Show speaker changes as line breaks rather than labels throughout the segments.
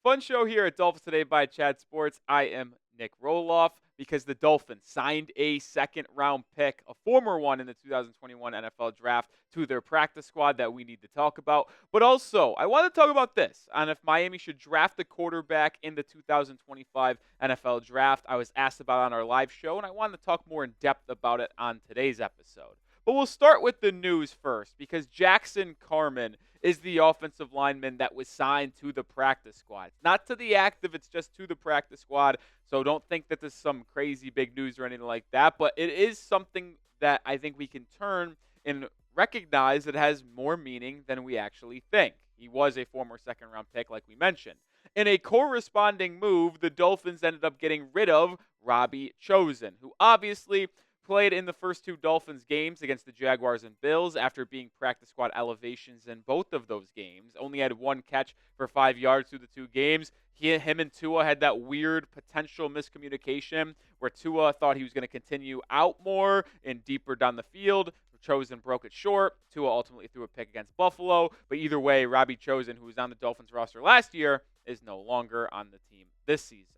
Fun show here at Dolphins Today by Chad Sports. I am Nic Rohloff because the Dolphins signed a second-round pick, a former one in the 2021 NFL Draft, to their practice squad that we need to talk about. But also, I want to talk about this, on if Miami should draft a quarterback in the 2025 NFL Draft. I was asked about it on our live show, and I wanted to talk more in depth about it on today's episode. But we'll start with the news first because Jackson Carman is the offensive lineman that was signed to the practice squad. It's not to the active, it's just to the practice squad. So don't think that this is some crazy big news or anything like that. But it is something that I think we can turn and recognize that has more meaning than we actually think. He was a former second-round pick, like we mentioned. In a corresponding move, the Dolphins ended up getting rid of Robbie Chosen, who obviously played in the first two Dolphins games against the Jaguars and Bills after being practice squad elevations in both of those games. Only had one catch for 5 yards through the two games. Him and Tua had that weird potential miscommunication where Tua thought he was going to continue out more and deeper down the field. Chosen broke it short. Tua ultimately threw a pick against Buffalo. But either way, Robbie Chosen, who was on the Dolphins roster last year, is no longer on the team this season.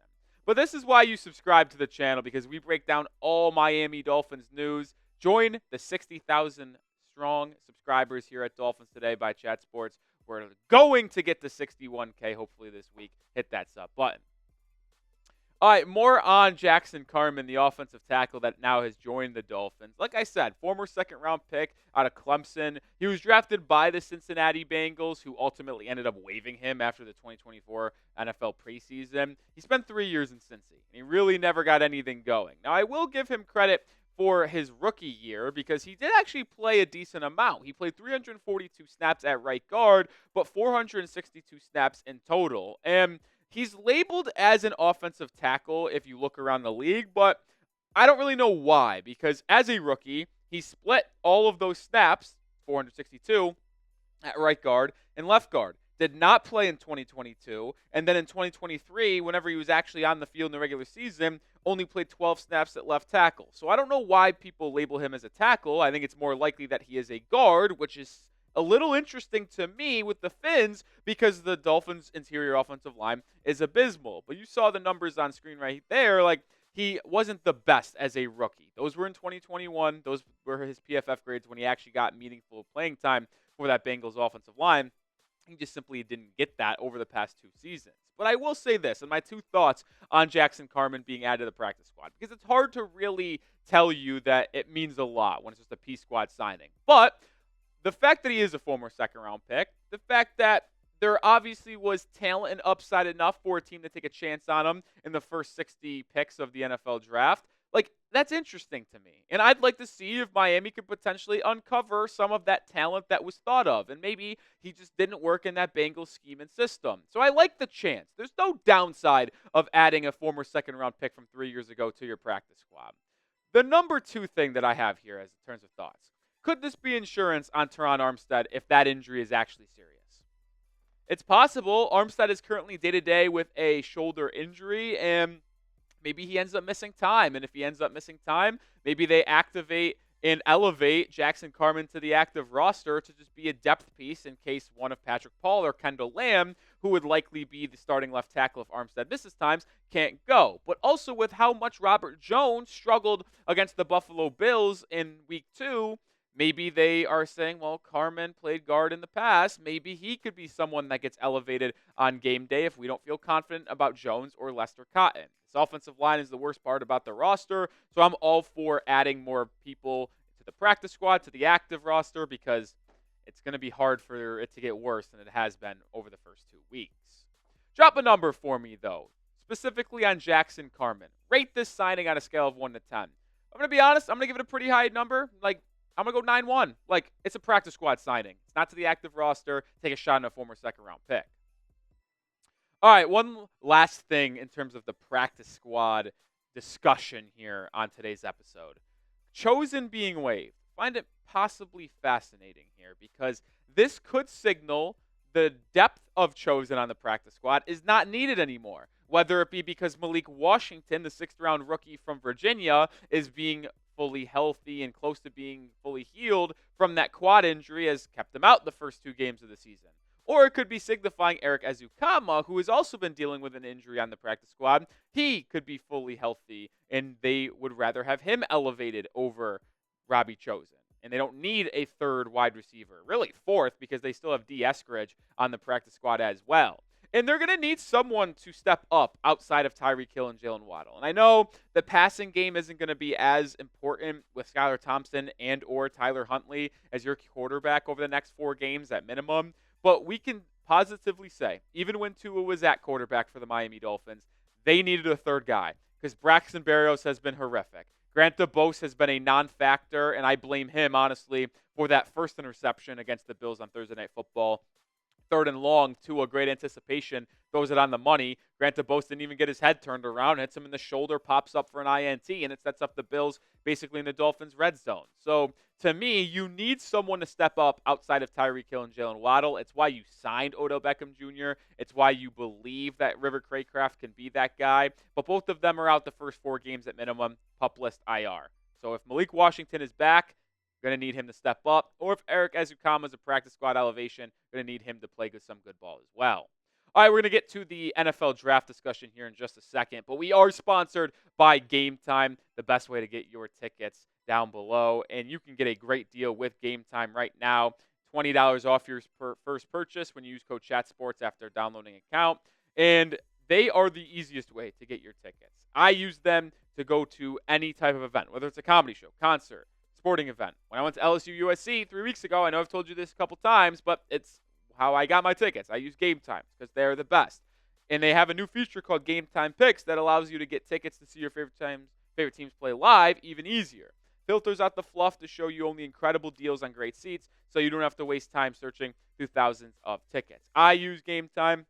But this is why you subscribe to the channel, because we break down all Miami Dolphins news. Join the 60,000 strong subscribers here at Dolphins Today by Chat Sports. We're going to get to 61K hopefully this week. Hit that sub button. All right, more on Jackson Carman, the offensive tackle that now has joined the Dolphins. Like I said, former second-round pick out of Clemson. He was drafted by the Cincinnati Bengals, who ultimately ended up waiving him after the 2024 NFL preseason. He spent 3 years in Cincy, and he really never got anything going. Now, I will give him credit for his rookie year because he did actually play a decent amount. He played 342 snaps at right guard, but 462 snaps in total. And he's labeled as an offensive tackle if you look around the league, but I don't really know why, because as a rookie, he split all of those snaps, 462, at right guard and left guard. Did not play in 2022, and then in 2023, whenever he was actually on the field in the regular season, only played 12 snaps at left tackle. So I don't know why people label him as a tackle. I think it's more likely that he is a guard, which is a little interesting to me with the Fins because the Dolphins' interior offensive line is abysmal. But you saw the numbers on screen right there. Like, he wasn't the best as a rookie. Those were in 2021. Those were his PFF grades when he actually got meaningful playing time for that Bengals offensive line. He just simply didn't get that over the past two seasons. But I will say this, and my two thoughts on Jackson Carman being added to the practice squad, because it's hard to really tell you that it means a lot when it's just a P squad signing. But the fact that he is a former second-round pick, the fact that there obviously was talent and upside enough for a team to take a chance on him in the first 60 picks of the NFL draft, like, that's interesting to me. And I'd like to see if Miami could potentially uncover some of that talent that was thought of. And maybe he just didn't work in that Bengals scheme and system. So I like the chance. There's no downside of adding a former second-round pick from 3 years ago to your practice squad. The number two thing that I have here as in terms of thoughts. Could this be insurance on Teron Armstead if that injury is actually serious? It's possible. Armstead is currently day-to-day with a shoulder injury, and maybe he ends up missing time. And if he ends up missing time, maybe they activate and elevate Jackson Carman to the active roster to just be a depth piece in case one of Patrick Paul or Kendall Lamb, who would likely be the starting left tackle if Armstead misses times, can't go. But also with how much Robert Jones struggled against the Buffalo Bills in Week 2, maybe they are saying, well, Carman played guard in the past. Maybe he could be someone that gets elevated on game day if we don't feel confident about Jones or Lester Cotton. This offensive line is the worst part about the roster, so I'm all for adding more people to the practice squad, to the active roster, because it's going to be hard for it to get worse than it has been over the first 2 weeks. Drop a number for me, though, specifically on Jackson Carman. Rate this signing on a scale of 1 to 10. I'm going to be honest, I'm going to give it a pretty high number. Like, I'm going to go 9-1. Like, it's a practice squad signing. It's not to the active roster. Take a shot on a former second-round pick. All right, one last thing in terms of the practice squad discussion here on today's episode. Chosen being waived. I find it possibly fascinating here because this could signal the depth of Chosen on the practice squad is not needed anymore. Whether it be because Malik Washington, the 6th-round rookie from Virginia, is being fully healthy and close to being fully healed from that quad injury has kept him out the first 2 games of the season. or it could be signifying Eric Ezukama, who has also been dealing with an injury on the practice squad. He could be fully healthy, and they would rather have him elevated over Robbie Chosen. And they don't need a third wide receiver, really fourth, because they still have D. Eskridge on the practice squad as well. And they're going to need someone to step up outside of Tyreek Hill and Jalen Waddle. And I know the passing game isn't going to be as important with Skylar Thompson and or Tyler Huntley as your quarterback over the next 4 games at minimum. But we can positively say, even when Tua was at quarterback for the Miami Dolphins, they needed a third guy because Braxton Berrios has been horrific. Grant DeBose has been a non-factor, and I blame him, honestly, for that first interception against the Bills on Thursday Night Football. 3rd and long, to a great anticipation, throws it on the money. Grant DeBose didn't even get his head turned around, hits him in the shoulder, pops up for an INT, and it sets up the Bills basically in the Dolphins' red zone. So, to me, you need someone to step up outside of Tyreek Hill and Jalen Waddle. It's why you signed Odell Beckham Jr. It's why you believe that River Craycraft can be that guy. But both of them are out the first 4 games at minimum, PUP list IR. So if Malik Washington is back, going to need him to step up. Or if Eric Ezukama is a practice squad elevation, going to need him to play some good ball as well. All right, we're going to get to the NFL draft discussion here in just a second, but we are sponsored by Game Time, the best way to get your tickets down below. And you can get a great deal with Game Time right now. $20 off your first purchase when you use code ChatSports after downloading an account. And they are the easiest way to get your tickets. I use them to go to any type of event, whether it's a comedy show, concert, sporting event. When I went to LSU USC 3 weeks ago, I know I've told you this a couple times, but it's how I got my tickets. I use Game Time because they're the best. And they have a new feature called Game Time Picks that allows you to get tickets to see your favorite teams play live even easier. Filters out the fluff to show you only incredible deals on great seats, so you don't have to waste time searching through thousands of tickets. I use Game Time.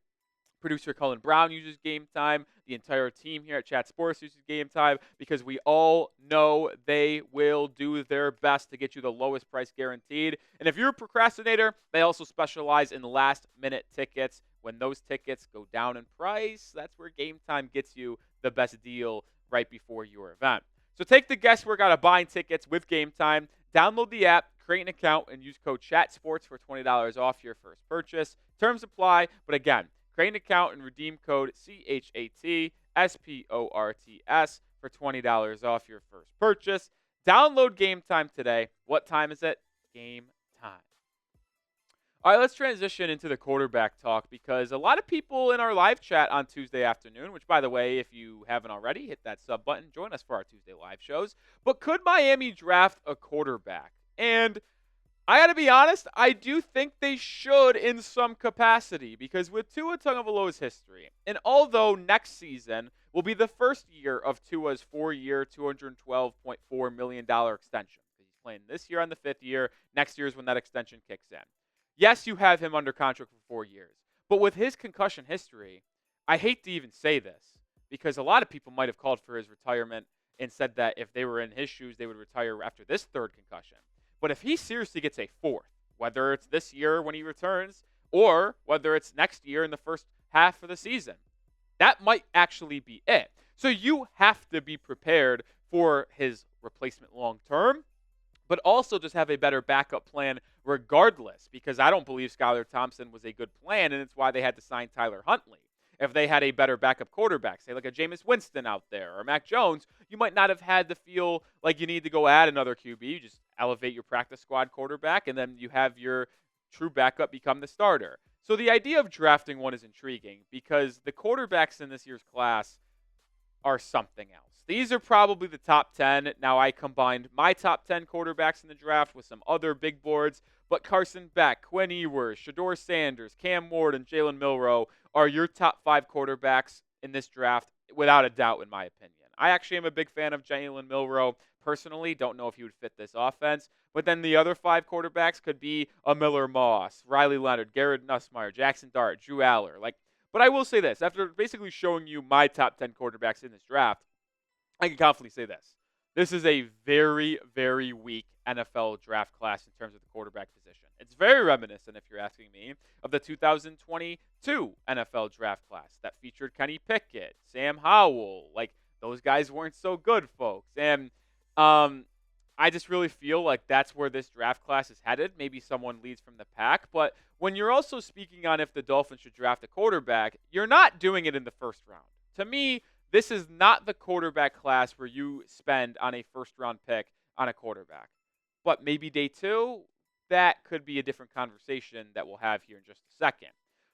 Producer Cullen Brown uses Game Time. The entire team here at Chat Sports uses Game Time because we all know they will do their best to get you the lowest price guaranteed. And if you're a procrastinator, they also specialize in last-minute tickets. When those tickets go down in price, that's where Game Time gets you the best deal right before your event. So take the guesswork out of buying tickets with Game Time. Download the app, create an account, and use code ChatSports for $20 off your first purchase. Terms apply, but again, create an account and redeem code CHATSPORTS for $20 off your first purchase. Download Game Time today. What time is it? Game time. All right, let's transition into the quarterback talk because a lot of people in our live chat on Tuesday afternoon, which, by the way, if you haven't already, hit that sub button. Join us for our Tuesday live shows. But could Miami draft a quarterback? And I got to be honest, I do think they should in some capacity because with Tua Tagovailoa's history, and although next season will be the first year of Tua's 4-year, $212.4 million extension. He's playing this year on the 5th year. Next year is when that extension kicks in. Yes, you have him under contract for 4 years. But with his concussion history, I hate to even say this because a lot of people might have called for his retirement and said that if they were in his shoes, they would retire after this 3rd concussion. But if he seriously gets a 4th, whether it's this year when he returns or whether it's next year in the first half of the season, that might actually be it. So you have to be prepared for his replacement long term, but also just have a better backup plan regardless because I don't believe Skylar Thompson was a good plan, and it's why they had to sign Tyler Huntley. If they had a better backup quarterback, say like a Jameis Winston out there or Mac Jones, you might not have had to feel like you need to go add another QB. You just elevate your practice squad quarterback, and then you have your true backup become the starter. So the idea of drafting one is intriguing because the quarterbacks in this year's class are something else. These are probably the top 10. Now, I combined my top 10 quarterbacks in the draft with some other big boards, but Carson Beck, Quinn Ewers, Shedeur Sanders, Cam Ward, and Jalen Milroe are your top 5 quarterbacks in this draft, without a doubt, in my opinion. I actually am a big fan of Jalen Milroe personally. Don't know if he would fit this offense. But then the other 5 quarterbacks could be a Miller Moss, Riley Leonard, Garrett Nussmeier, Jackson Dart, Drew Aller. But I will say this. After basically showing you my top 10 quarterbacks in this draft, I can confidently say this. This is a very, very weak NFL draft class in terms of the quarterback position. It's very reminiscent, if you're asking me, of the 2022 NFL draft class that featured Kenny Pickett, Sam Howell. Those guys weren't so good, folks. And I just really feel like that's where this draft class is headed. Maybe someone leads from the pack. But when you're also speaking on if the Dolphins should draft a quarterback, you're not doing it in the first round. To me, this is not the quarterback class where you spend on a first round pick on a quarterback. But maybe day two, that could be a different conversation that we'll have here in just a second.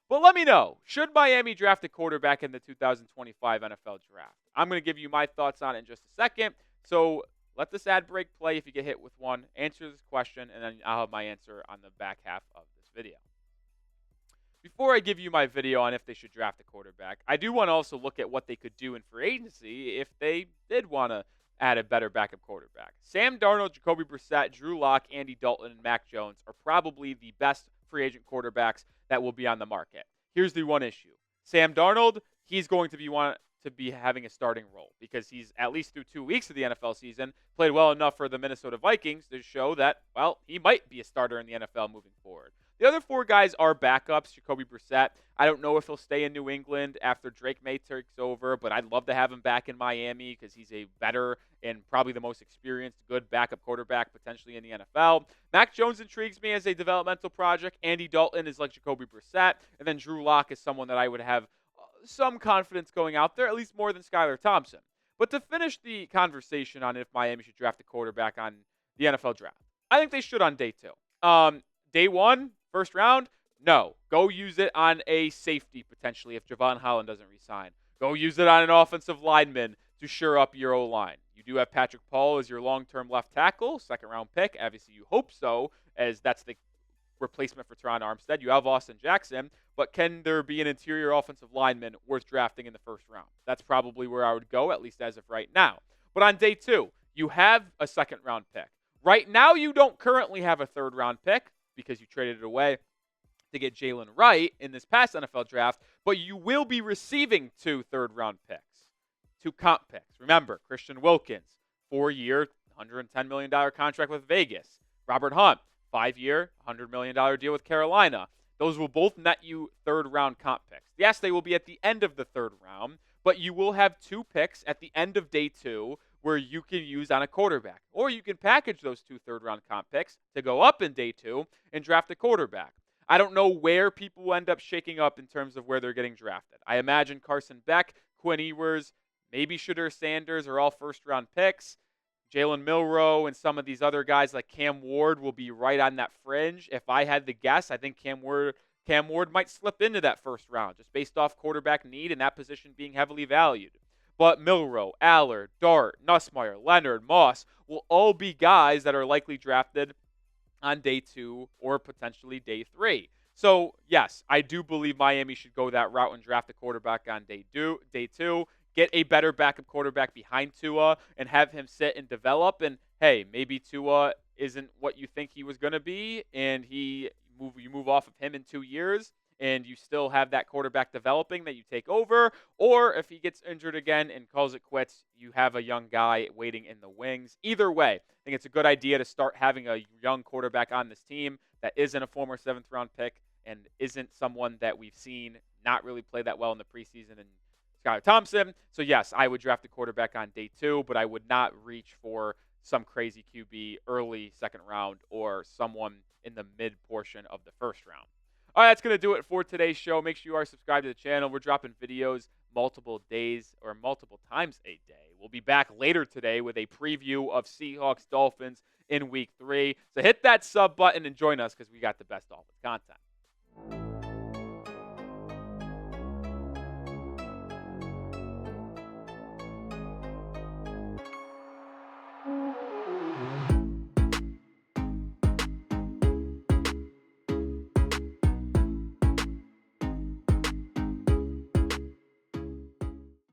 But let me know, should Miami draft a quarterback in the 2025 NFL draft? I'm going to give you my thoughts on it in just a second. So let this ad break play if you get hit with one. Answer this question, and then I'll have my answer on the back half of this video. Before I give you my video on if they should draft a quarterback, I do want to also look at what they could do in free agency if they did want to add a better backup quarterback. Sam Darnold, Jacoby Brissett, Drew Lock, Andy Dalton, and Mac Jones are probably the best free agent quarterbacks that will be on the market. Here's the one issue. Sam Darnold, he's going to be having a starting role because he's at least through 2 weeks of the NFL season played well enough for the Minnesota Vikings to show that, well, he might be a starter in the NFL moving forward. The other four guys are backups. Jacoby Brissett, I don't know if he'll stay in New England after Drake May takes over, but I'd love to have him back in Miami because he's a better and probably the most experienced, good backup quarterback potentially in the NFL. Mac Jones intrigues me as a developmental project. Andy Dalton is like Jacoby Brissett. And then Drew Lock is someone that I would have some confidence going out there, at least more than Skylar Thompson. But to finish the conversation on if Miami should draft a quarterback on the NFL draft, I think they should on day two. Day one, first round, no. Go use it on a safety potentially if Javon Holland doesn't resign. Go use it on an offensive lineman to shore up your O-line. You do have Patrick Paul as your long-term left tackle, second-round pick. Obviously, you hope so, as that's the replacement for Teron Armstead. You have Austin Jackson, but can there be an interior offensive lineman worth drafting in the first round? That's probably where I would go, at least as of right now. But on day two, you have a second-round pick. Right now, you don't currently have a third-round pick because you traded it away to get Jalen Wright in this past NFL draft, but you will be receiving 2 third-round picks, 2 comp picks. Remember, Christian Wilkins, 4-year, $110 million contract with Vegas. Robert Hunt, 5-year, $100 million deal with Carolina. Those will both net you third-round comp picks. Yes, they will be at the end of the third round, but you will have 2 picks at the end of day 2 where you can use on a quarterback. Or you can package those 2 third-round comp picks to go up in day 2 and draft a quarterback. I don't know where people will end up shaking up in terms of where they're getting drafted. I imagine Carson Beck, Quinn Ewers, maybe Shedeur Sanders are all first-round picks. Jalen Milroe and some of these other guys like Cam Ward will be right on that fringe. If I had to guess, I think Cam Ward might slip into that first round just based off quarterback need and that position being heavily valued. But Milroe, Allard, Dart, Nussmeier, Leonard, Moss will all be guys that are likely drafted on day 2 or potentially day 3. So, yes, I do believe Miami should go that route and draft a quarterback on day 2, get a better backup quarterback behind Tua and have him sit and develop. And, hey, maybe Tua isn't what you think he was going to be and you move off of him in 2 years and you still have that quarterback developing that you take over. Or if he gets injured again and calls it quits, you have a young guy waiting in the wings. Either way, I think it's a good idea to start having a young quarterback on this team that isn't a former 7th-round pick and isn't someone that we've seen not really play that well in the preseason and Skylar Thompson. So, yes, I would draft a quarterback on day 2, but I would not reach for some crazy QB early second round or someone in the mid portion of the first round. All right, that's going to do it for today's show. Make sure you are subscribed to the channel. We're dropping videos multiple days or multiple times a day. We'll be back later today with a preview of Seahawks Dolphins in week 3. So hit that sub button and join us because we got the best Dolphins content.